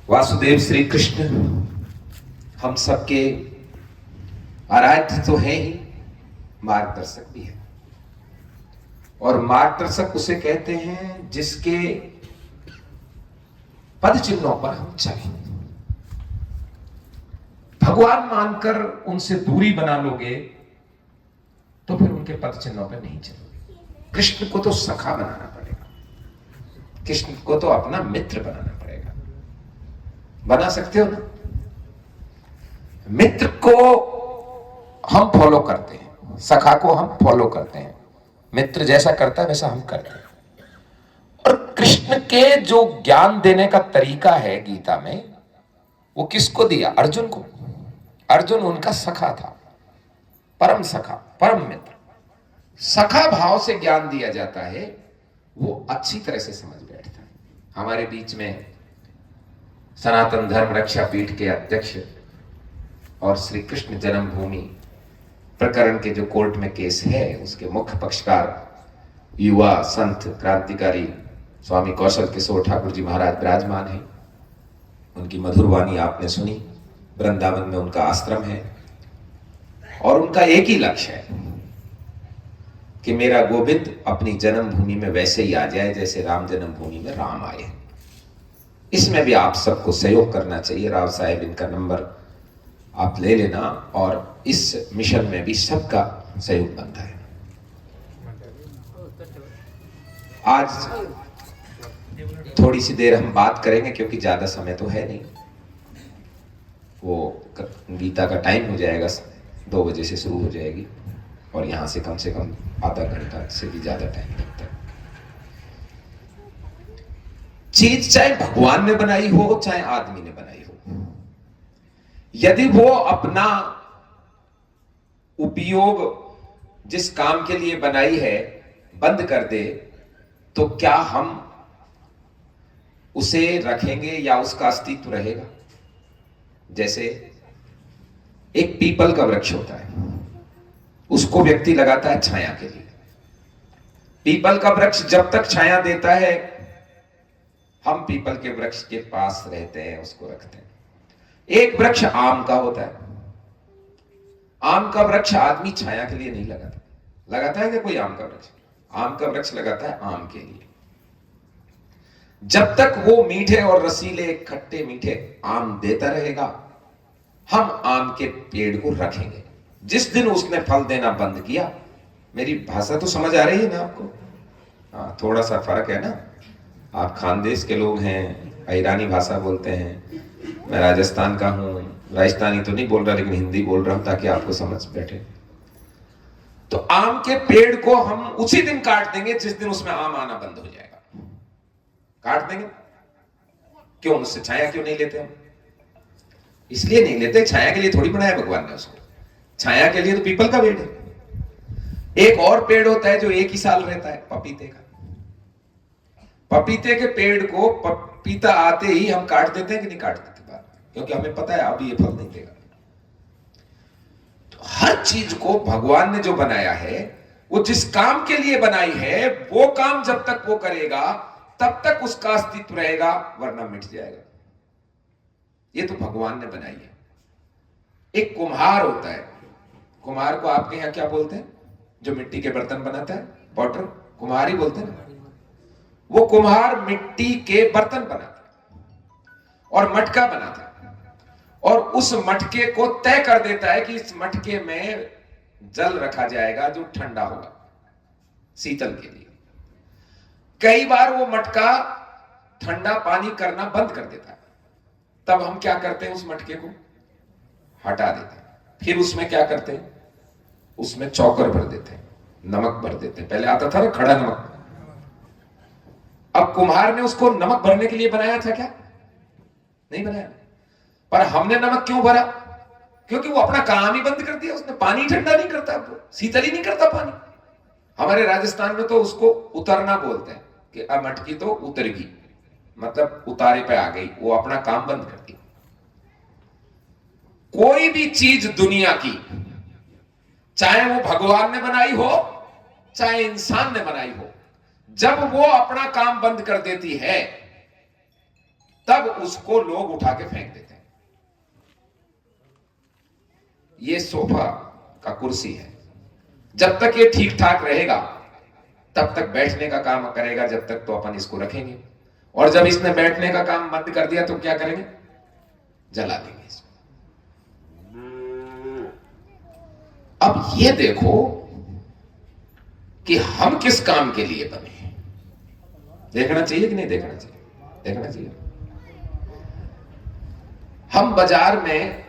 वासुदेव श्री कृष्ण हम सबके आराध्य तो हैं ही, मार्गदर्शक भी है। और मार्गदर्शक उसे कहते हैं जिसके पद चिन्हों पर हम चलें। भगवान मानकर उनसे दूरी बना लोगे तो फिर उनके पद चिन्हों पर नहीं चलोगे। कृष्ण को तो सखा बनाना पड़ेगा, कृष्ण को तो अपना मित्र बनाना पड़ेगा। बना सकते हो ना? मित्र को हम फॉलो करते हैं, सखा को हम फॉलो करते हैं। मित्र जैसा करता है वैसा हम करते हैं। और कृष्ण के जो ज्ञान देने का तरीका है गीता में, वो किसको दिया? अर्जुन को। अर्जुन उनका सखा था, परम सखा, परम मित्र। सखा भाव से ज्ञान दिया जाता है, वो अच्छी तरह से समझ बैठता है। हमारे बीच में सनातन धर्म रक्षा पीठ के अध्यक्ष और श्री कृष्ण जन्मभूमि प्रकरण के जो कोर्ट में केस है, उसके मुख्य पक्षकार युवा संत क्रांतिकारी स्वामी कौशल किशोर ठाकुर जी महाराज विराजमान हैं। उनकी मधुर वाणी आपने सुनी। वृंदावन में उनका आश्रम है और उनका एक ही लक्ष्य है कि मेरा गोविंद अपनी जन्मभूमि में वैसे ही आ जाए जैसे राम जन्मभूमि में राम आए। इसमें भी आप सबको सहयोग करना चाहिए। राव साहेब, इनका नंबर आप ले लेना, और इस मिशन में भी सबका सहयोग बनता है। आज थोड़ी सी देर हम बात करेंगे क्योंकि ज्यादा समय तो है नहीं। वो गीता का टाइम हो जाएगा, 2 बजे से शुरू हो जाएगी और यहां से कम आधा घंटा से भी ज्यादा टाइम लगता है। चीज चाहे भगवान ने बनाई हो चाहे आदमी ने बनाई हो, यदि वो अपना उपयोग जिस काम के लिए बनाई है बंद कर दे, तो क्या हम उसे रखेंगे या उसका अस्तित्व रहेगा? जैसे एक पीपल का वृक्ष होता है, उसको व्यक्ति लगाता है छाया के लिए। पीपल का वृक्ष जब तक छाया देता है, हम पीपल के वृक्ष के पास रहते हैं, उसको रखते हैं। एक वृक्ष आम का होता है। आम का वृक्ष आदमी छाया के लिए नहीं लगाता। लगाता है क्या कोई आम का वृक्ष? आम का वृक्ष लगाता है आम के लिए। जब तक वो मीठे और रसीले खट्टे मीठे आम देता रहेगा, हम आम के पेड़ को रखेंगे। जिस दिन उसने फल देना बंद किया, मेरी भाषा तो समझ आ रही है ना आपको? हाँ, थोड़ा सा फर्क है ना। आप खानदेश के लोग हैं, ईरानी भाषा बोलते हैं, मैं राजस्थान का हूं। राजस्थानी तो नहीं बोल रहा, लेकिन हिंदी बोल रहा हूं ताकि आपको समझ बैठे। तो आम के पेड़ को हम उसी दिन काट देंगे जिस दिन उसमें आम आना बंद हो जाएगा। काट देंगे। क्यों? उससे छाया क्यों नहीं लेते हम? इसलिए नहीं लेते, छाया के लिए थोड़ी बनाया भगवान ने उसको। छाया के लिए तो पीपल का पेड़ है। एक और पेड़ होता है जो एक ही साल रहता है, पपीते का। पपीते के पेड़ को पपीता आते ही हम काट देते हैं कि नहीं काट देते बाद में? क्योंकि हमें पता है अभी ये फल नहीं देगा। तो हर चीज को भगवान ने जो बनाया है, वो जिस काम के लिए बनाई है, वो काम जब तक वो करेगा तब तक उसका अस्तित्व रहेगा, वरना मिट जाएगा। ये तो भगवान ने बनाई है। एक कुम्हार होता है। कुम्हार को आपके यहां क्या बोलते हैं? जो मिट्टी के बर्तन बनाता है, पॉटर, कुम्हार ही बोलते हैं ना। वो कुम्हार मिट्टी के बर्तन बनाता है और मटका बनाता है, और उस मटके को तय कर देता है कि इस मटके में जल रखा जाएगा जो ठंडा होगा, शीतल के लिए। कई बार वो मटका ठंडा पानी करना बंद कर देता है। तब हम क्या करते हैं? उस मटके को हटा देते हैं। फिर उसमें क्या करते हैं? उसमें चौकर भर देते हैं, नमक भर देते हैं। पहले आता था ना खड़ा नमक। अब कुम्हार ने उसको नमक भरने के लिए बनाया था क्या? नहीं बनाया। पर हमने नमक क्यों भरा? क्योंकि वो अपना काम ही बंद कर दिया उसने। पानी ठंडा नहीं करता, वो शीतल ही नहीं करता पानी। हमारे राजस्थान में तो उसको उतरना बोलते हैं कि अब मटकी तो उतर गई, मतलब उतारे पे आ गई, वो अपना काम बंद कर दी। कोई भी चीज दुनिया की, चाहे वो भगवान ने बनाई हो चाहे इंसान ने बनाई हो, जब वो अपना काम बंद कर देती है तब उसको लोग उठा के फेंक देते हैं। ये सोफा का कुर्सी है, जब तक ये ठीक ठाक रहेगा तब तक बैठने का काम करेगा, जब तक तो अपन इसको रखेंगे। और जब इसने बैठने का काम बंद कर दिया तो क्या करेंगे? जला देंगे इसको। अब ये देखो कि हम किस काम के लिए बने हैं। देखना चाहिए कि नहीं देखना चाहिए? देखना चाहिए। हम बाजार में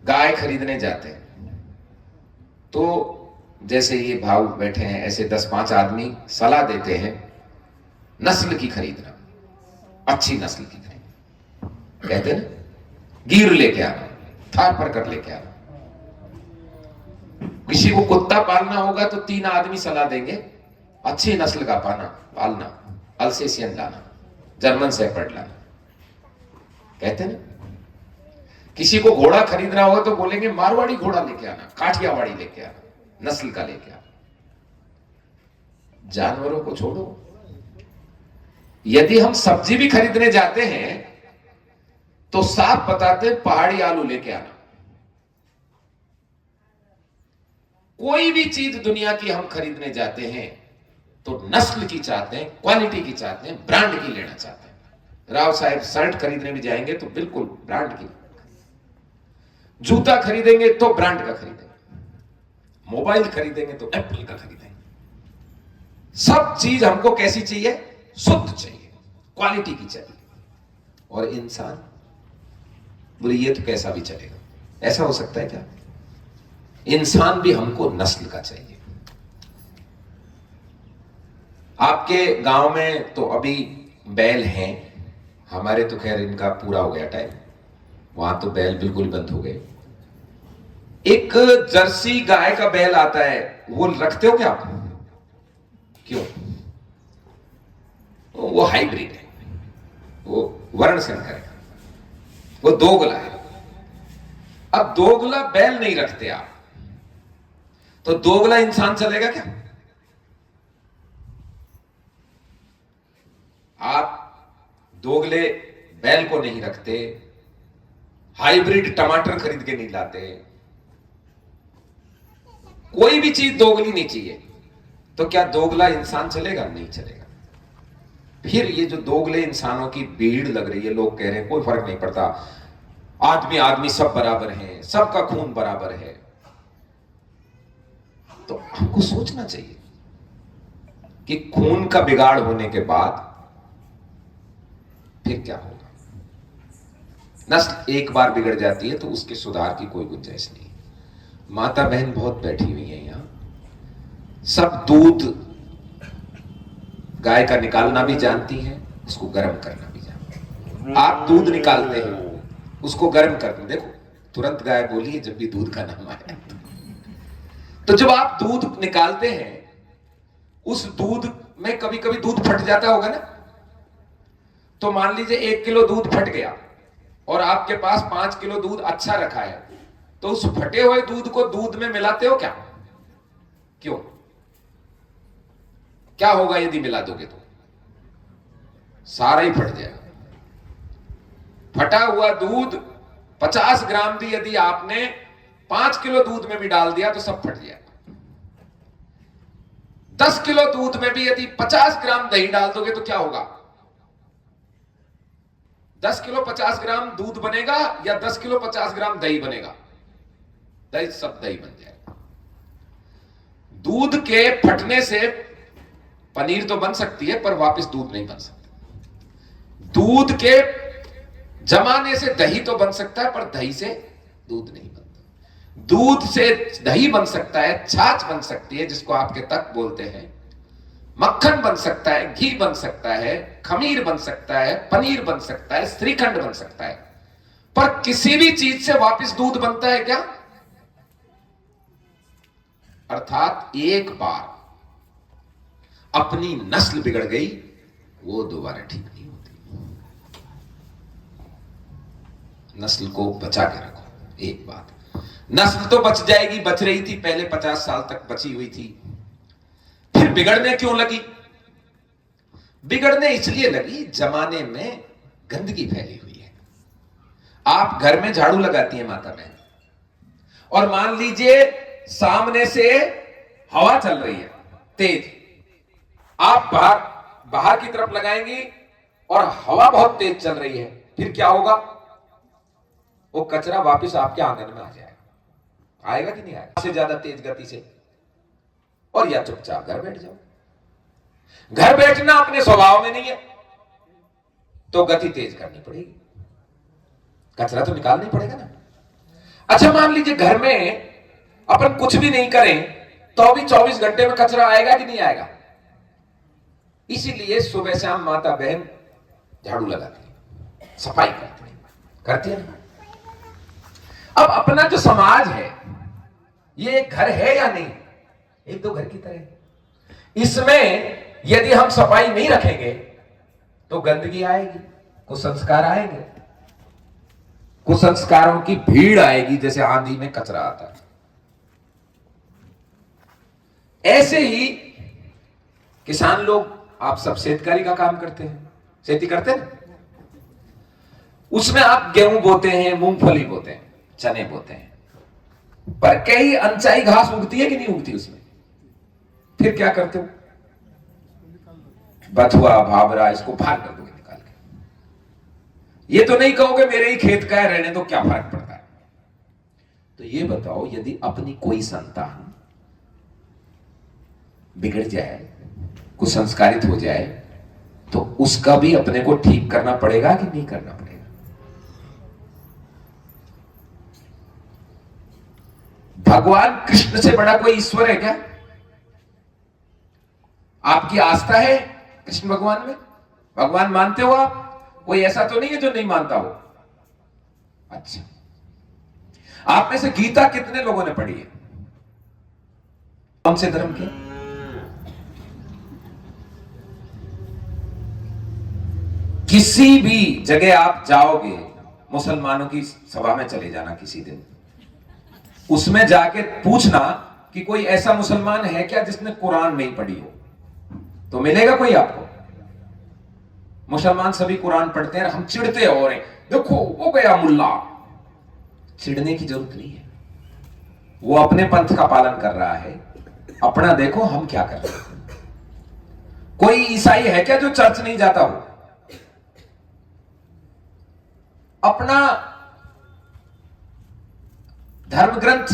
गाय खरीदने जाते हैं तो जैसे ये भाव बैठे हैं ऐसे 10-5 आदमी सलाह देते हैं नस्ल की खरीदना, अच्छी नस्ल की खरीदना। कहते हैं गिर लेके आना, थार पर कर लेके आना। किसी को कुत्ता पालना होगा तो 3 आदमी सलाह देंगे अच्छी नस्ल का पालना, अल्सेशियन लाना, जर्मन शेफर्ड लाना। कहते हैं किसी को घोड़ा खरीदना होगा तो बोलेंगे मारवाड़ी घोड़ा लेके आना, काठियावाड़ी लेके आना, नस्ल का लेके आना। जानवरों को छोड़ो, यदि हम सब्जी भी खरीदने जाते हैं तो साफ बताते हैं पहाड़ी आलू लेके आना। कोई भी चीज दुनिया की हम खरीदने जाते हैं तो नस्ल की चाहते हैं, क्वालिटी की चाहते हैं, ब्रांड की लेना चाहते हैं। राव साहब शर्ट खरीदने भी जाएंगे तो बिल्कुल ब्रांड की, जूता खरीदेंगे तो ब्रांड का खरीदेंगे, मोबाइल खरीदेंगे तो एप्पल का खरीदेंगे। सब चीज हमको कैसी चाहिए? शुद्ध चाहिए, क्वालिटी की चाहिए। और इंसान बोले ये तो कैसा भी चलेगा। ऐसा हो सकता है क्या? इंसान भी हमको नस्ल का चाहिए। आपके गांव में तो अभी बैल हैं, हमारे तो खैर इनका पूरा हो गया टाइम, वहां तो बैल बिल्कुल बंद हो गए। एक जर्सी गाय का बैल आता है, वो रखते हो क्या आप? क्यों? वो हाइब्रिड है, वो वर्ण संकर है, वो दोगला है। अब दोगला बैल नहीं रखते आप, तो दोगला इंसान चलेगा क्या? आप दोगले बैल को नहीं रखते, हाइब्रिड टमाटर खरीद के नहीं लाते, कोई भी चीज दोगली नहीं चाहिए, तो क्या दोगला इंसान चलेगा? नहीं चलेगा। फिर ये जो दोगले इंसानों की भीड़ लग रही है, लोग कह रहे हैं कोई फर्क नहीं पड़ता, आदमी आदमी सब बराबर हैं, सबका खून बराबर है। तो हमको सोचना चाहिए कि खून का बिगाड़ होने के बाद फिर क्या होगा। नस्ल एक बार बिगड़ जाती है तो उसके सुधार की कोई गुंजाइश नहीं। माता बहन बहुत बैठी हुई है यहां, सब दूध गाय का निकालना भी जानती हैं, उसको गर्म करना भी जानती हैं। आप दूध निकालते हैं, उसको गर्म कर दो, देखो तुरंत गाय बोली है जब भी दूध का नाम आया। तो जब आप दूध निकालते हैं, उस दूध में कभी कभी दूध फट जाता होगा ना। तो मान लीजिए 1 किलो दूध फट गया और आपके पास 5 किलो दूध अच्छा रखा है, तो उस फटे हुए दूध को दूध में मिलाते हो क्या? क्यों? क्या होगा यदि मिला दोगे तो? सारा ही फट जाएगा। फटा हुआ दूध 50 ग्राम भी यदि आपने 5 किलो दूध में भी डाल दिया तो सब फट जाएगा। 10 किलो दूध में भी यदि 50 ग्राम दही डाल दोगे तो क्या होगा? 10 किलो 50 ग्राम दूध बनेगा या 10 किलो 50 ग्राम दही बनेगा? दही, सब दही बन जाएगा। दूध के फटने से पनीर तो बन सकती है पर वापस दूध नहीं बन सकता। दूध के जमाने से दही तो बन सकता है पर दही से दूध नहीं बनता। दूध से दही बन सकता है, छाछ बन सकती है जिसको आपके तक बोलते हैं, मक्खन बन सकता है, घी बन सकता है, खमीर बन सकता है, पनीर बन सकता है, श्रीखंड बन सकता है, पर किसी भी चीज से वापस दूध बनता है क्या? अर्थात एक बार अपनी नस्ल बिगड़ गई, वो दोबारा ठीक नहीं होती। नस्ल को बचा के रखो। एक बात, नस्ल तो बच जाएगी, बच रही थी पहले 50 साल तक बची हुई थी, फिर बिगड़ने क्यों लगी? बिगड़ने इसलिए लगी, जमाने में गंदगी फैली हुई है। आप घर में झाड़ू लगाती हैं माता बहन, और मान लीजिए सामने से हवा चल रही है तेज, आप बाहर बाहर की तरफ लगाएंगी और हवा बहुत तेज चल रही है, फिर क्या होगा? वो कचरा वापस आपके आंगन में आ जाएगा। आएगा कि नहीं आएगा? से ज्यादा तेज गति से। और या चुपचाप घर बैठ जाओ। घर बैठना अपने स्वभाव में नहीं है, तो गति तेज करनी पड़ेगी, कचरा तो निकालना ही पड़ेगा ना। अच्छा, मान लीजिए घर में अपन कुछ भी नहीं करें तो भी 24 घंटे में कचरा आएगा कि नहीं आएगा? इसीलिए सुबह शाम माता बहन झाड़ू लगाती है, सफाई करती है ना। अब अपना जो समाज है, ये एक घर है या नहीं? एक दो घर की तरह। इसमें यदि हम सफाई नहीं रखेंगे तो गंदगी आएगी, कुसंस्कार आएंगे, कुसंस्कारों की भीड़ आएगी, जैसे आंधी में कचरा आता है। ऐसे ही किसान लोग, आप सब शेतकारी का काम करते हैं, खेती करते हैं, उसमें आप गेहूं बोते हैं, मूंगफली बोते हैं, चने बोते हैं, पर कई अनचाही घास उगती है कि नहीं उगती उसमें? फिर क्या करते हो? बथुआ भाबरा इसको बाहर कर दोगे निकाल के। ये तो नहीं कहोगे मेरे ही खेत का है, रहने दो, क्या फर्क पड़ता है? तो ये बताओ, यदि अपनी कोई संतान बिगड़ जाए, कुसंस्कारित हो जाए, तो उसका भी अपने को ठीक करना पड़ेगा कि नहीं करना पड़ेगा? भगवान कृष्ण से बड़ा कोई ईश्वर है क्या? आपकी आस्था है कृष्ण भगवान में? भगवान मानते हो आप? कोई ऐसा तो नहीं है जो नहीं मानता हो? अच्छा, आप में से गीता कितने लोगों ने पढ़ी है? कौन से धर्म के? किसी भी जगह आप जाओगे, मुसलमानों की सभा में चले जाना किसी दिन, उसमें जाके पूछना कि कोई ऐसा मुसलमान है क्या जिसने कुरान नहीं पढ़ी हो, तो मिलेगा कोई आपको? मुसलमान सभी कुरान पढ़ते हैं, हम चिढ़ते हो रहे, देखो वो गया मुल्ला। चिढ़ने की जरूरत नहीं है, वो अपने पंथ का पालन कर रहा है, अपना देखो हम क्या कर रहे हैं। कोई ईसाई है क्या जो चर्च नहीं जाता हो? अपना धर्म ग्रंथ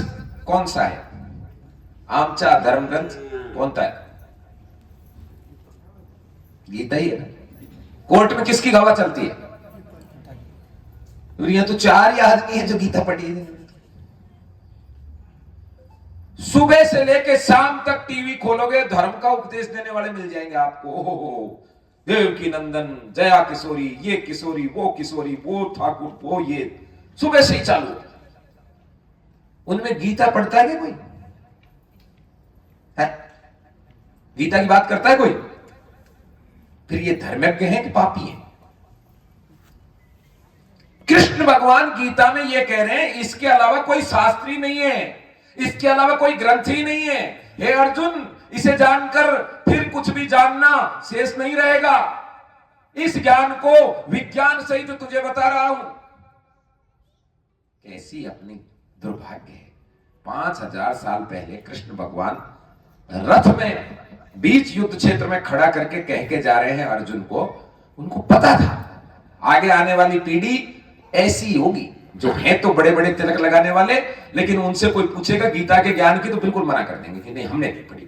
कौन सा है? आमचा धर्म ग्रंथ कौन सा है? गीता ही है ना। कोर्ट में किसकी गवाह चलती है? यहां तो 4 ही आदमी है जो गीता पढ़ी है। सुबह से लेके शाम तक टीवी खोलोगे, धर्म का उपदेश देने वाले मिल जाएंगे आपको। देव की नंदन, जया किशोरी, ये किशोरी, वो ठाकुर, वो ये, सुबह से ही चालू। उनमें गीता पढ़ता है क्या कोई? है? गीता की बात करता है कोई? फिर ये धर्मज्ञ हैं कि पापी हैं? कृष्ण भगवान गीता में ये कह रहे हैं, इसके अलावा कोई शास्त्री नहीं है, इसके अलावा कोई ग्रंथ ही नहीं है। हे अर्जुन, इसे जानकर फिर कुछ भी जानना शेष नहीं रहेगा। इस ज्ञान को विज्ञान सहित तुझे बता रहा हूं। कैसी अपनी दुर्भाग्य है। 5000 साल पहले कृष्ण भगवान रथ में बीच युद्ध क्षेत्र में खड़ा करके कह के जा रहे हैं अर्जुन को। उनको पता था आगे आने वाली पीढ़ी ऐसी होगी, जो है तो बड़े बड़े तिलक लगाने वाले, लेकिन उनसे कोई पूछेगा गीता के ज्ञान की तो बिल्कुल मना कर देंगे कि नहीं, हमने नहीं पढ़ी।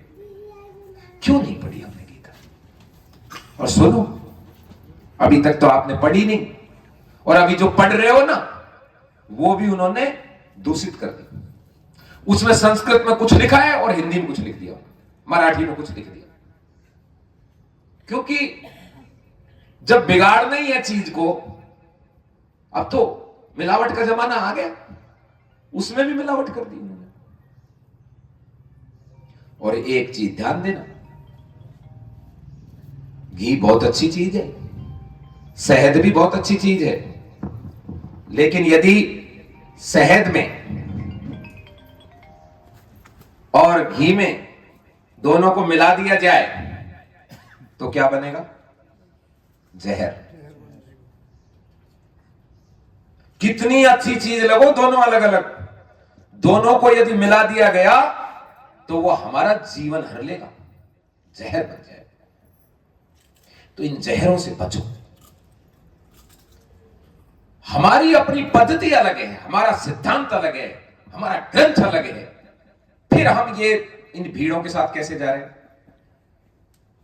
क्यों नहीं पढ़ी हमने गीता? और सुनो, अभी तक तो आपने पढ़ी नहीं, और अभी जो पढ़ रहे हो ना, वो भी उन्होंने दूषित कर दी। उसमें संस्कृत में कुछ लिखा है और हिंदी में कुछ लिख दिया, मराठी में कुछ लिख दिया। क्योंकि जब बिगाड़ना ही है चीज को, अब तो मिलावट का जमाना आ गया, उसमें भी मिलावट कर दी उन्होंने। और एक चीज ध्यान देना, घी बहुत अच्छी चीज है, शहद भी बहुत अच्छी चीज है, लेकिन यदि शहद में और घी में दोनों को मिला दिया जाए तो क्या बनेगा? जहर। कितनी अच्छी चीज लगो, दोनों अलग अलग, दोनों को यदि मिला दिया गया तो वो हमारा जीवन हर लेगा, जहर बन जाए। तो इन जहरों से बचो। हमारी अपनी पद्धति अलग है, हमारा सिद्धांत अलग है, हमारा ग्रंथ अलग है, फिर हम ये इन भीड़ों के साथ कैसे जा रहे हैं?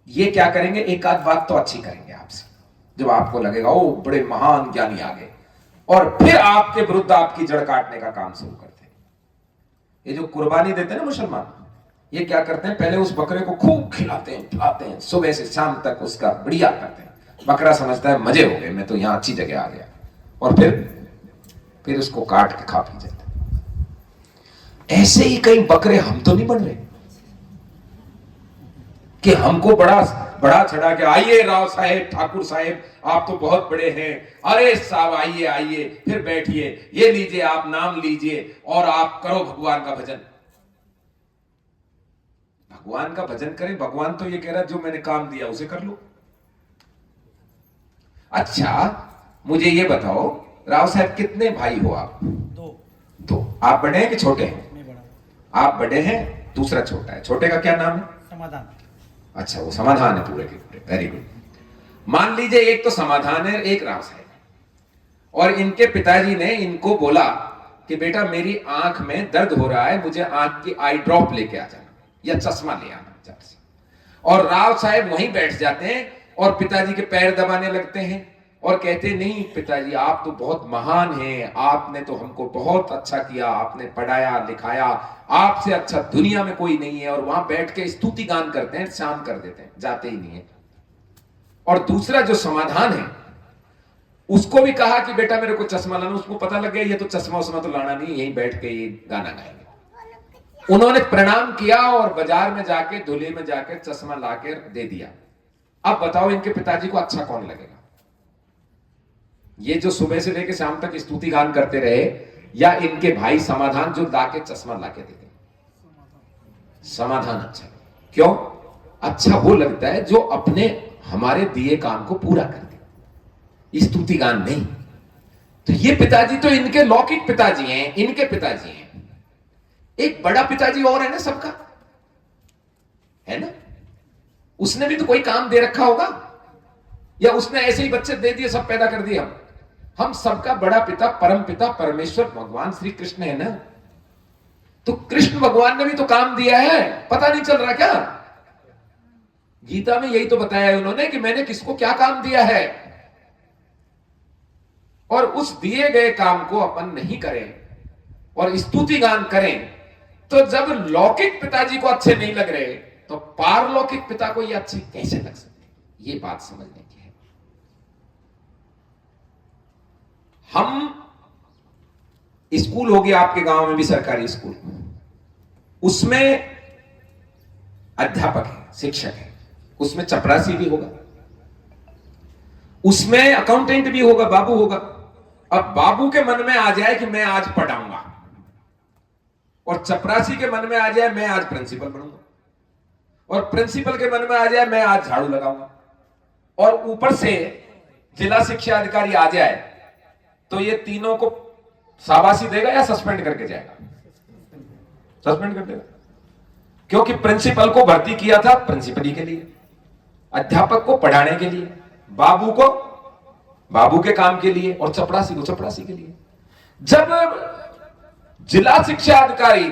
ये क्या करेंगे, एक आध बात तो अच्छी करेंगे आपसे, जब आपको लगेगा ओ बड़े महान ज्ञानी आ गए, और फिर आपके विरुद्ध आपकी जड़ काटने का काम शुरू करते हैं। ये जो कुर्बानी देते हैं ना मुसलमान, ये क्या करते हैं, पहले उस बकरे को खूब खिलाते हैं पिलाते हैं, सुबह से शाम तक उसका बढ़िया करते हैं। बकरा समझता है मजे हो गए, मैं तो यहां अच्छी जगह आ गया, और फिर उसको काट के खा पी जाते हैं। ऐसे ही कई बकरे हम तो नहीं बन रहे कि हमको बड़ा बड़ा चढ़ा के आइए राव साहेब, ठाकुर साहेब, आप तो बहुत बड़े हैं, अरे साहब आइए आइए, फिर बैठिए, ये लीजिए आप नाम लीजिए और आप करो भगवान का भजन। भगवान का भजन करें, भगवान तो ये कह रहा है जो मैंने काम दिया उसे कर लो। अच्छा मुझे ये बताओ राव साहब, कितने भाई हो आप? दो। आप बड़े हैं कि छोटे हैं? मैं बड़ा। आप बड़े हैं, दूसरा छोटा है। छोटे का क्या नाम है? समाधान। अच्छा, वो समाधान है पूरे के पूरे, वेरी गुड। मान लीजिए एक तो समाधान है, एक राव साहब, और इनके पिताजी ने इनको बोला कि बेटा मेरी आंख में दर्द हो रहा है, मुझे आंख की आई ड्रॉप लेके आ जाना या चश्मा ले आना जब से। और राव साहब वहीं बैठ जाते हैं और पिताजी के पैर दबाने लगते हैं और कहते नहीं पिताजी आप तो बहुत महान हैं, आपने तो हमको बहुत अच्छा किया, आपने पढ़ाया लिखाया, आपसे अच्छा दुनिया में कोई नहीं है। और वहां बैठ के स्तुति गान करते हैं, शाम कर देते हैं, जाते ही नहीं है। और दूसरा जो समाधान है उसको भी कहा कि बेटा मेरे को चश्मा लाना, उसको पता लग गया ये तो चश्मा उस्मा तो लाना नहीं, यहीं बैठ के ये गाना गाएंगे। उन्होंने प्रणाम किया और बाजार में जाके धुले में जाके चश्मा लाके दे दिया। अब बताओ इनके पिताजी को अच्छा कौन लगेगा? ये जो सुबह से लेकर शाम तक स्तुति गान करते रहे, या इनके भाई समाधान जो लाके चश्मा लाके देते? समाधान अच्छा। क्यों अच्छा? वो लगता है जो अपने हमारे दिए काम को पूरा कर दे, स्तुति गान नहीं। तो ये पिताजी तो इनके लौकिक पिताजी हैं, इनके पिताजी हैं। एक बड़ा पिताजी और है ना सबका, है ना? उसने भी तो कोई काम दे रखा होगा, या उसने ऐसे ही बच्चे दे दिए, सब पैदा कर दिए? हम सबका बड़ा पिता परम पिता परमेश्वर भगवान श्री कृष्ण है ना। तो कृष्ण भगवान ने भी तो काम दिया है, पता नहीं चल रहा क्या? गीता में यही तो बताया है उन्होंने कि मैंने किसको क्या काम दिया है, और उस दिए गए काम को अपन नहीं करें और स्तुति गान करें, तो जब लौकिक पिताजी को अच्छे नहीं लग रहे तो पारलौकिक पिता को ये अच्छे कैसे लग सकते? ये बात समझने की है। हम स्कूल हो गया आपके गांव में भी, सरकारी स्कूल, उसमें अध्यापक है, शिक्षक है, उसमें चपरासी भी होगा, उसमें अकाउंटेंट भी होगा, बाबू होगा। अब बाबू के मन में आ जाए कि मैं आज पढ़ाऊंगा, और चपरासी के मन में आ जाए मैं आज प्रिंसिपल बनूंगा, और प्रिंसिपल के मन में आ जाए मैं आज झाड़ू लगाऊंगा, और ऊपर से जिला शिक्षा अधिकारी आ जाए, तो ये तीनों को शाबाशी देगा या सस्पेंड करके जाएगा? सस्पेंड कर देगा, क्योंकि प्रिंसिपल को भर्ती किया था प्रिंसिपली के लिए, अध्यापक को पढ़ाने के लिए, बाबू को बाबू के काम के लिए, और चपरासी को चपरासी के लिए। जब जिला शिक्षा अधिकारी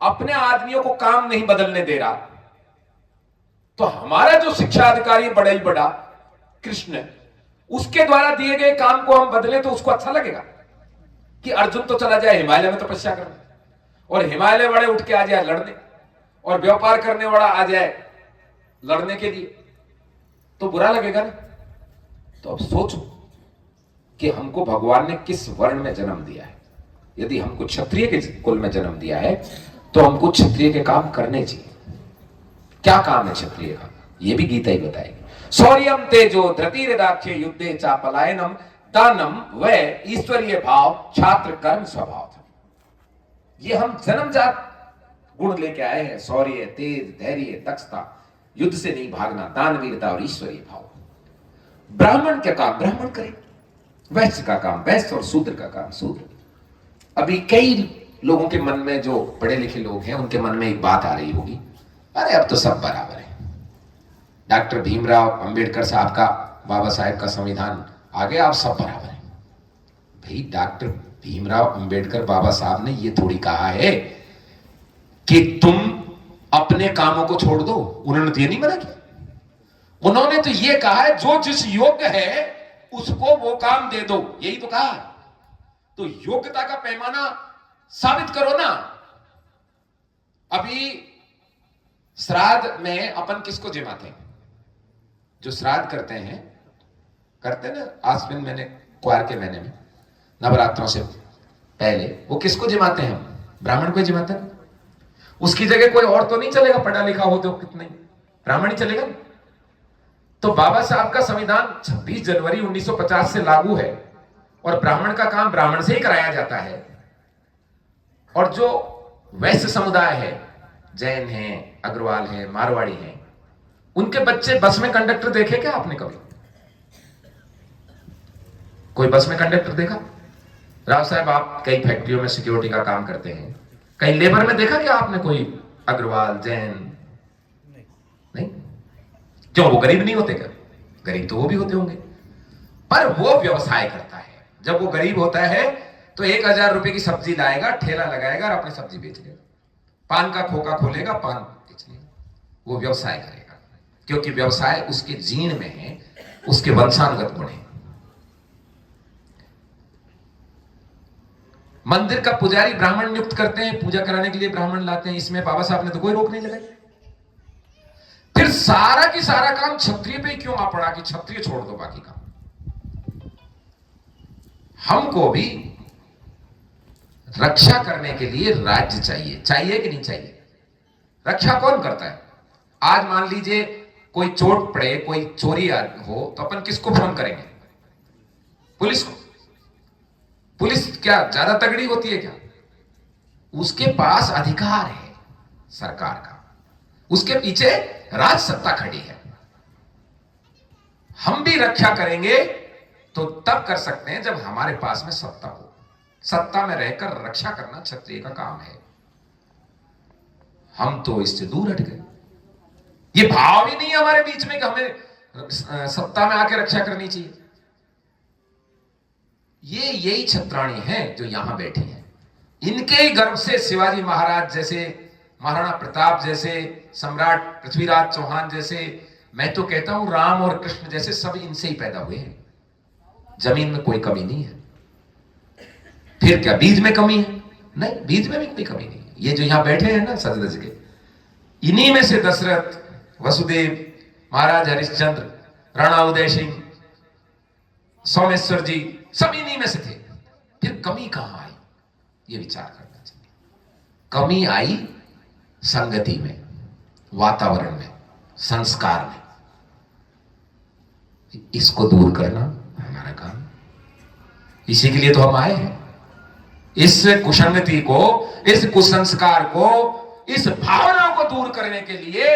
अपने आदमियों को काम नहीं बदलने दे रहा, तो हमारा जो शिक्षा अधिकारी बड़ा ही बड़ा कृष्ण, उसके द्वारा दिए गए काम को हम बदले तो उसको अच्छा लगेगा? कि अर्जुन तो चला जाए हिमालय में तपस्या करने, और हिमालय वाले उठ के आ जाए लड़ने, और व्यापार करने वाला आ जाए लड़ने के लिए, तो बुरा लगेगा ना? तो अब सोचो कि हमको भगवान ने किस वर्ण में जन्म दिया है। यदि हमको क्षत्रिय के कुल में जन्म दिया है तो हमको क्षत्रिय के काम करने चाहिए। क्या काम है क्षत्रिय का, ये भी गीता ही बताएगी। शौर्यम तेजो धृतिरदाख्य युद्धे चा पलायनम दानम व ईश्वरीय भाव छात्र कर्म स्वभाव। ये हम जन्मजात गुण लेके आए हैं, शौर्य, तेज, धैर्य, दक्षता, युद्ध से नहीं भागना, दानवीरता और ईश्वरीय भाव। ब्राह्मण क्या काम ब्राह्मण करे, वैश्य का काम वैश्य और शूद्र का काम शूद्र। अभी कई लोगों के मन में, जो पढ़े लिखे लोग हैं, उनके मन में एक बात आ रही होगी, अरे अब तो सब बराबर है। डॉक्टर भीमराव अंबेडकर साहब का, बाबा साहेब का संविधान आ गया, अब सब बराबर है। भाई डॉक्टर भीमराव अंबेडकर बाबा साहब ने ये थोड़ी कहा है कि तुम अपने कामों को छोड़ दो। उन्होंने तो ये नहीं मना किया। उन्होंने तो ये कहा है जो जिस योग्य है उसको वो काम दे दो, यही तो कहा। तो योग्यता का पैमाना साबित करो ना। अभी श्राद्ध में अपन किसको जिमाते हैं? जो श्राद्ध करते हैं ना आश्विन महीने, कुआर के महीने में, नवरात्रों से पहले, वो किसको जिमाते हैं? हम ब्राह्मण को जिमाते हैं। उसकी जगह कोई और तो नहीं चलेगा, पढ़ा लिखा हो तो कितने, ब्राह्मण ही चलेगा। तो बाबा साहब का संविधान 26 जनवरी 1950 से लागू है और ब्राह्मण का काम ब्राह्मण से ही कराया जाता है। और जो वैश्य समुदाय है, जैन हैं, अग्रवाल हैं, मारवाड़ी हैं, उनके बच्चे बस में कंडक्टर देखे क्या आपने कभी? कोई बस में कंडक्टर देखा? राव साहब, आप कई फैक्ट्रियों में सिक्योरिटी का काम करते हैं, कहीं लेबर में देखा क्या आपने कोई अग्रवाल, जैन? नहीं। क्यों? वो गरीब नहीं होते क्या? गरीब तो वो भी होते होंगे, पर वो व्यवसाय करता है। जब वो गरीब होता है तो 1000 रुपए की सब्जी लाएगा, ठेला लगाएगा और अपनी सब्जी बेच लेगा। पान का खोखा खोलेगा, पान बेच लेगा। वो व्यवसाय करेगा, क्योंकि व्यवसाय उसके जीन में है, उसके वंशानुगत गुण है। मंदिर का पुजारी ब्राह्मण नियुक्त करते हैं, पूजा कराने के लिए ब्राह्मण लाते हैं, इसमें बाबा साहब ने तो कोई रोक नहीं लगाई। फिर सारा की सारा काम क्षत्रिय पे क्यों आ पड़ा कि क्षत्रिय छोड़ दो बाकी काम? हमको भी रक्षा करने के लिए राज्य चाहिए, चाहिए कि नहीं चाहिए? रक्षा कौन करता है? आज मान लीजिए कोई चोट पड़े, कोई चोरी हो, तो अपन किसको फोन करेंगे? पुलिस को। पुलिस क्या ज्यादा तगड़ी होती है क्या? उसके पास अधिकार है सरकार का, उसके पीछे राज सत्ता खड़ी है। हम भी रक्षा करेंगे तो तब कर सकते हैं जब हमारे पास में सत्ता हो। सत्ता में रहकर रक्षा करना क्षत्रिय का काम है। हम तो इससे दूर हट गए। ये भाव ही नहीं है हमारे बीच में कि हमें सत्ता में आके रक्षा करनी चाहिए। ये यही छत्राणी हैं जो यहां बैठी हैं। इनके ही गर्भ से शिवाजी महाराज जैसे, महाराणा प्रताप जैसे, सम्राट पृथ्वीराज चौहान जैसे, मैं तो कहता हूं राम और कृष्ण जैसे, सब इनसे ही पैदा हुए हैं। जमीन में कोई कमी नहीं है। फिर क्या बीज में कमी है? नहीं, बीज में भी कोई कमी नहीं है। ये जो यहां बैठे हैं ना सज धज के, इन्हीं में से दशरथ, वसुदेव, महाराज हरिश्चंद्र, राणा उदय सिंह, सोमेश्वर जी, सब इन्हीं में से थे। फिर कमी कहां आई? ये विचार करना चाहिए। कमी आई संगति में, वातावरण में, संस्कार में। इसको दूर करना हमारा काम। इसी के लिए तो हम आए हैं। इस कुसंगति को, इस कुसंस्कार को, इस भावना को दूर करने के लिए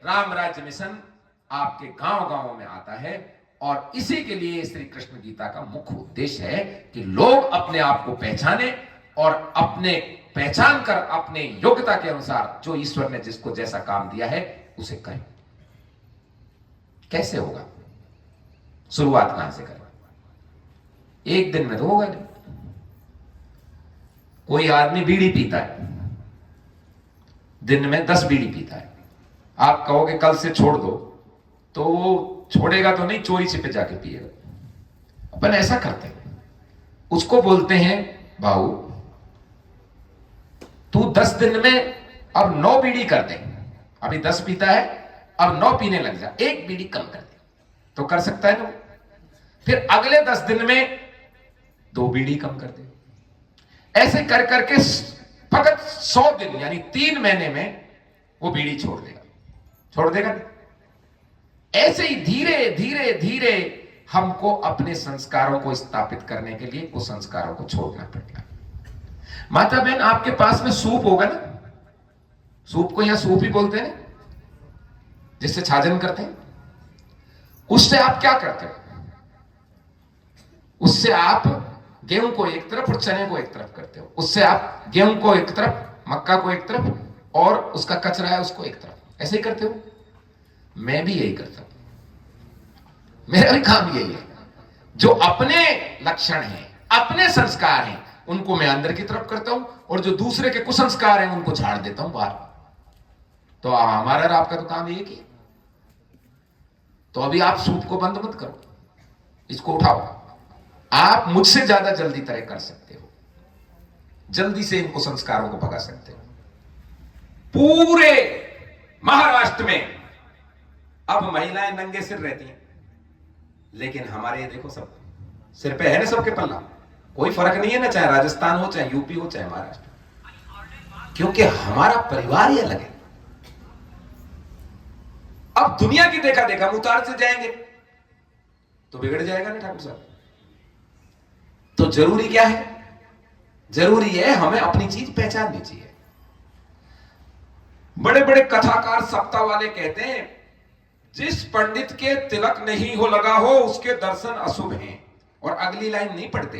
राम राज्य मिशन आपके गांव गांवों में आता है। और इसी के लिए श्री कृष्ण गीता का मुख्य उद्देश्य है कि लोग अपने आप को पहचाने और अपने पहचान कर अपने योग्यता के अनुसार जो ईश्वर ने जिसको जैसा काम दिया है उसे करें। कैसे होगा? शुरुआत कहां से करें? एक दिन में तो होगा नहीं। कोई आदमी बीड़ी पीता है, दिन में 10 बीड़ी पीता है। आप कहोगे कल से छोड़ दो, तो वो छोड़ेगा तो नहीं, चोरी छिपे जाके पिएगा। अपन ऐसा करते हैं, उसको बोलते हैं भाऊ तू 10 दिन में अब 9 बीड़ी कर दे। अभी 10 पीता है, अब 9 पीने लग जा, 1 बीड़ी कम कर दे, तो कर सकता है ना। फिर अगले 10 दिन में 2 बीड़ी कम कर दे। ऐसे कर करके फकत 100 दिन यानी 3 महीने में वो बीड़ी छोड़ देगा। छोड़ देगा। ऐसे ही धीरे धीरे धीरे हमको अपने संस्कारों को स्थापित करने के लिए कुछ संस्कारों को छोड़ना पड़ेगा। माता बहन, आपके पास में सूप होगा ना? सूप को यहां सूप ही बोलते हैं, जिससे छाजन करते हैं। उससे आप क्या करते हो? उससे आप गेहूं को एक तरफ और चने को एक तरफ करते हो, उससे आप गेहूं को एक तरफ, मक्का को एक तरफ और उसका कचरा है उसको एक तरफ, ऐसे ही करते हो। मैं भी यही करता हूं, मेरा भी काम यही है। जो अपने लक्षण हैं, अपने संस्कार हैं, उनको मैं अंदर की तरफ करता हूं और जो दूसरे के कुसंस्कार हैं उनको झाड़ देता हूं बाहर। तो हमारा और आपका तो काम एक ही। तो अभी आप सूप को बंद मत करो, इसको उठाओ। आप मुझसे ज्यादा जल्दी तरह कर सकते हो, जल्दी से इनको संस्कारों को भगा सकते हो। पूरे महाराष्ट्र में अब महिलाएं नंगे सिर रहती हैं, लेकिन हमारे ये देखो सब सिर पे है ना सबके पल्ला, कोई फर्क नहीं है ना, चाहे राजस्थान हो, चाहे यूपी हो, चाहे महाराष्ट्र, क्योंकि हमारा परिवार ही अलग है। अब दुनिया की देखा देखा हम उतार से जाएंगे तो बिगड़ जाएगा ना ठाकुर साहब। तो जरूरी क्या है? जरूरी है हमें अपनी चीज पहचाननी चाहिए। बड़े बड़े कथाकार सप्ताह वाले कहते हैं, जिस पंडित के तिलक नहीं हो लगा हो उसके दर्शन अशुभ हैं। और अगली लाइन नहीं पढ़ते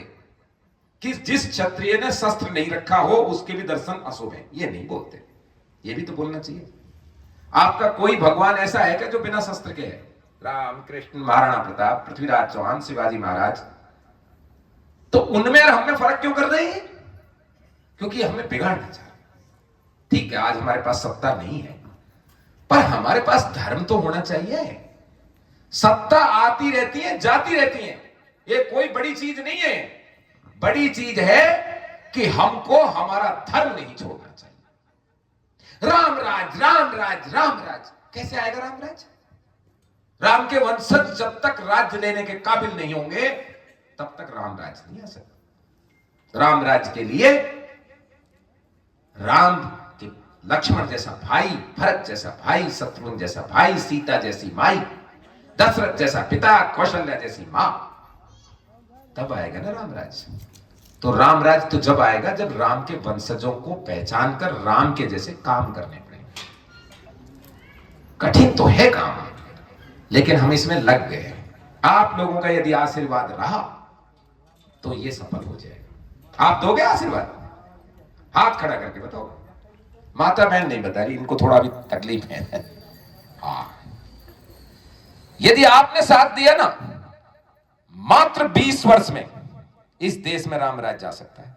कि जिस क्षत्रिय ने शस्त्र नहीं रखा हो उसके भी दर्शन अशुभ हैं, ये नहीं बोलते। ये भी तो बोलना चाहिए। आपका कोई भगवान ऐसा है क्या जो बिना शस्त्र के है? राम, कृष्ण, महाराणा प्रताप, पृथ्वीराज चौहान, शिवाजी महाराज। तो उनमें और हमें फर्क क्यों कर रहे हैं? क्योंकि हमें बिगाड़ना चाह रहे। ठीक है, आज हमारे पास सत्ता नहीं है, पर हमारे पास धर्म तो होना चाहिए। सत्ता आती रहती है, जाती रहती है, ये कोई बड़ी चीज नहीं है। बड़ी चीज है कि हमको हमारा धर्म नहीं छोड़ना चाहिए। राम राज, राम राज, राम राज, कैसे आएगा राम राज? राम के वंशज जब तक राज्य लेने के काबिल नहीं होंगे तब तक राम राज नहीं आ सकता। राम राज के लिए राम के लक्ष्मण जैसा भाई, भरत जैसा भाई, शत्रुघ्न जैसा भाई, सीता जैसी माई, दशरथ जैसा पिता, कौशल्या जैसी मां, तब आएगा ना रामराज। तो रामराज तो जब आएगा जब राम के वंशजों को पहचान कर राम के जैसे काम करने पड़ेंगे। कठिन तो है काम, लेकिन हम इसमें लग गए। आप लोगों का यदि आशीर्वाद रहा तो ये सफल हो जाएगा। आप दोगे आशीर्वाद? हाथ खड़ा करके बताओ। माता बहन नहीं बता रही, इनको थोड़ा भी तकलीफ है। हाँ, यदि आपने साथ दिया ना, मात्र 20 वर्ष में इस देश में रामराज जा सकता है,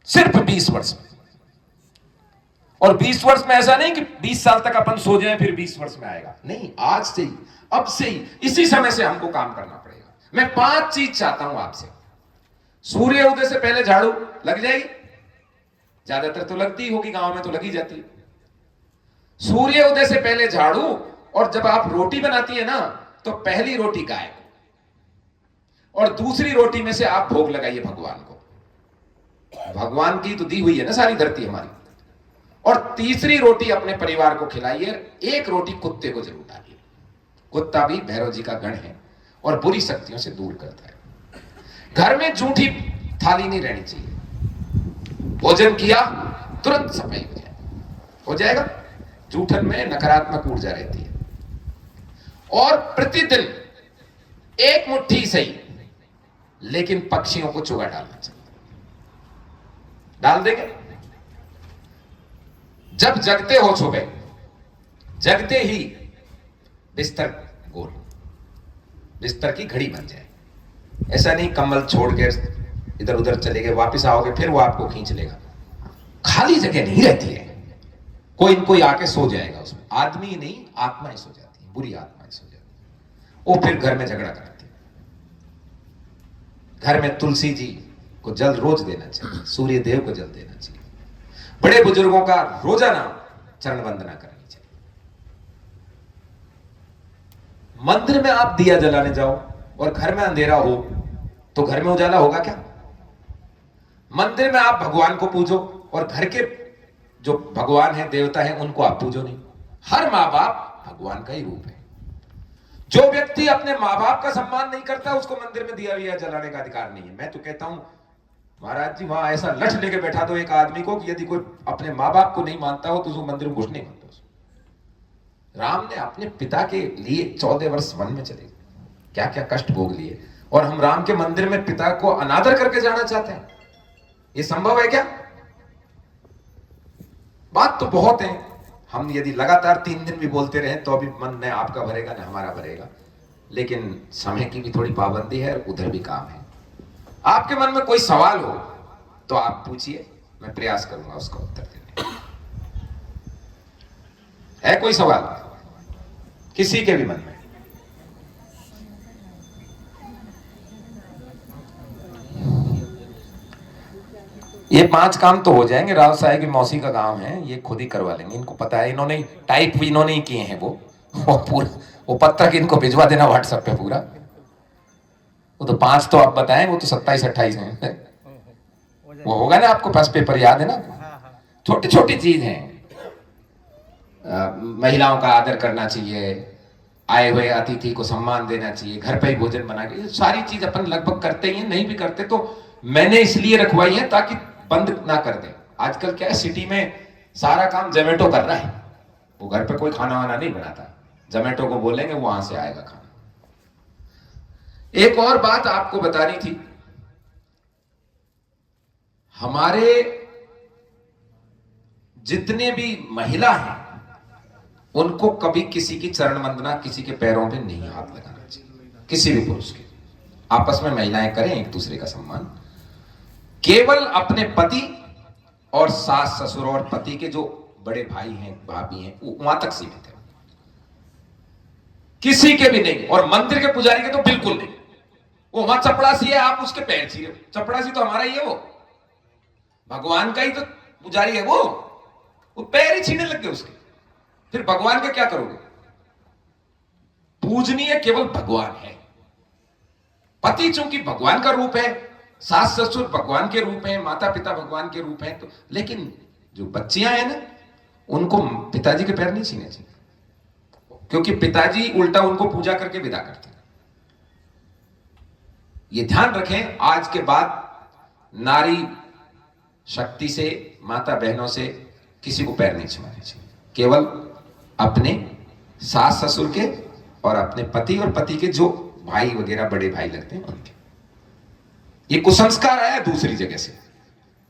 सिर्फ 20 वर्ष में। और 20 वर्ष में ऐसा नहीं कि 20 साल तक अपन सो जाएं फिर 20 वर्ष में आएगा, नहीं, आज से ही, अब से ही, इसी समय से हमको काम करना पड़ेगा। मैं 5 चीज चाहता हूं आपसे। सूर्य उदय से पहले झाड़ू लग जाएगी, ज्यादातर तो लगती होगी, गांव में तो लगी जाती है। सूर्य उदय से पहले झाड़ू, और जब आप रोटी बनाती है ना तो पहली रोटी गाय को और दूसरी रोटी में से आप भोग लगाइए भगवान को। भगवान की तो दी हुई है ना सारी धरती हमारी। और तीसरी रोटी अपने परिवार को खिलाइए, एक रोटी कुत्ते को जरूर डालिए। कुत्ता भी भैरव जी का गण है और बुरी शक्तियों से दूर करता है। घर में जूठी थाली नहीं रहनी चाहिए। भोजन किया तुरंत सफाई हो जाएगा। जूठन में नकारात्मक ऊर्जा रहती है। और प्रतिदिन एक मुट्ठी सही, लेकिन पक्षियों को चुगा डालना चाहिए। डाल देंगे? जब जगते हो सुबह, जगते ही बिस्तर गोल, बिस्तर की घड़ी बन जाए। ऐसा नहीं कंबल छोड़ के इधर उधर चले गए, वापस आओगे फिर वो आपको खींच लेगा। खाली जगह नहीं रहती है, कोई न कोई आके सो जाएगा उसमें। आदमी नहीं, आत्माएं सो जाती है, बुरी आत्माएं सो जाती है। वो फिर घर में झगड़ा करती है। घर में तुलसी जी को जल रोज देना चाहिए, सूर्य देव को जल देना चाहिए, बड़े बुजुर्गों का रोजाना चरण वंदना करनी चाहिए। मंदिर में आप दिया जलाने जाओ और घर में अंधेरा हो तो घर में उजाला होगा क्या? मंदिर में आप भगवान को पूजो और घर के जो भगवान है, देवता है, उनको आप पूजो नहीं। हर माँ बाप भगवान का ही रूप है। जो व्यक्ति अपने माँ बाप का सम्मान नहीं करता उसको मंदिर में दिया विया जलाने का अधिकार नहीं है। मैं तो कहता हूं महाराज जी, वहां ऐसा लठ लेके बैठा दो एक आदमी को कि यदि कोई अपने माँ बाप को नहीं मानता हो तो उसको मंदिर में घुसने मत दो। राम ने अपने पिता के लिए 14 वर्ष वन में चले, क्या क्या कष्ट भोग लिए, और हम राम के मंदिर में पिता को अनादर करके जाना चाहते हैं? ये संभव है क्या? बात तो बहुत है। हम यदि लगातार 3 दिन भी बोलते रहे तो अभी मन न आपका भरेगा न हमारा भरेगा, लेकिन समय की भी थोड़ी पाबंदी है और उधर भी काम है। आपके मन में कोई सवाल हो तो आप पूछिए, मैं प्रयास करूंगा उसका उत्तर देने का। है कोई सवाल किसी के भी मन में? ये 5 काम तो हो जाएंगे। राव साहब की मौसी का काम है, ये खुद ही करवा लेंगे। इनको पता है, इन्होंने टाइप भी इन्होंने ही किए हैं। वो पूरा वो पत्र इनको भिजवा देना व्हाट्सएप पे पूरा। वो तो 5 तो आप बताएं, वो तो 27-28 हैं। वो होगा ना, आपको पास पेपर याद है ना? छोटी छोटी चीज है। महिलाओं का आदर करना चाहिए, आए हुए अतिथि को सम्मान देना चाहिए, घर पे ही भोजन बना के, सारी चीज अपन लगभग करते ही हैं। नहीं भी करते तो मैंने इसलिए रखवाई है ताकि बंद ना कर दे। आजकल क्या है, सिटी में सारा काम जोमेटो कर रहा है। वो घर पे कोई खाना वाना नहीं बनाता, जोमेटो को बोलेंगे वहां से आएगा खाना। एक और बात आपको बतानी थी, हमारे जितने भी महिला हैं उनको कभी किसी की चरण वंदना, किसी के पैरों पे नहीं हाथ लगाना चाहिए, किसी भी पुरुष के। आपस में महिलाएं करें एक दूसरे का सम्मान। केवल अपने पति और सास ससुर और पति के जो बड़े भाई हैं, भाभी हैं, वहां तक सीमित है, किसी के भी नहीं। और मंदिर के पुजारी के तो बिल्कुल नहीं। वो वहां चपड़ासी है, आप उसके पैर छीने। चपड़ासी तो हमारा ही है, वो भगवान का ही तो पुजारी है। वो पैर ही छीने लग गए उसके, फिर भगवान का क्या करोगे? पूजनीय केवल भगवान है। पति चूंकि भगवान का रूप है, सास ससुर भगवान के रूप हैं, माता पिता भगवान के रूप हैं, तो लेकिन जो बच्चियां हैं ना, उनको पिताजी के पैर नहीं छीने चाहिए, क्योंकि पिताजी उल्टा उनको पूजा करके विदा करते हैं। ये ध्यान रखें, आज के बाद नारी शक्ति से, माता बहनों से किसी को पैर नहीं छूने चाहिए। केवल अपने सास ससुर के और अपने पति और पति के जो भाई वगैरह बड़े भाई लगते हैं उनके। ये कुसंस्कार आया दूसरी जगह से,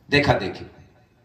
देखा देखी।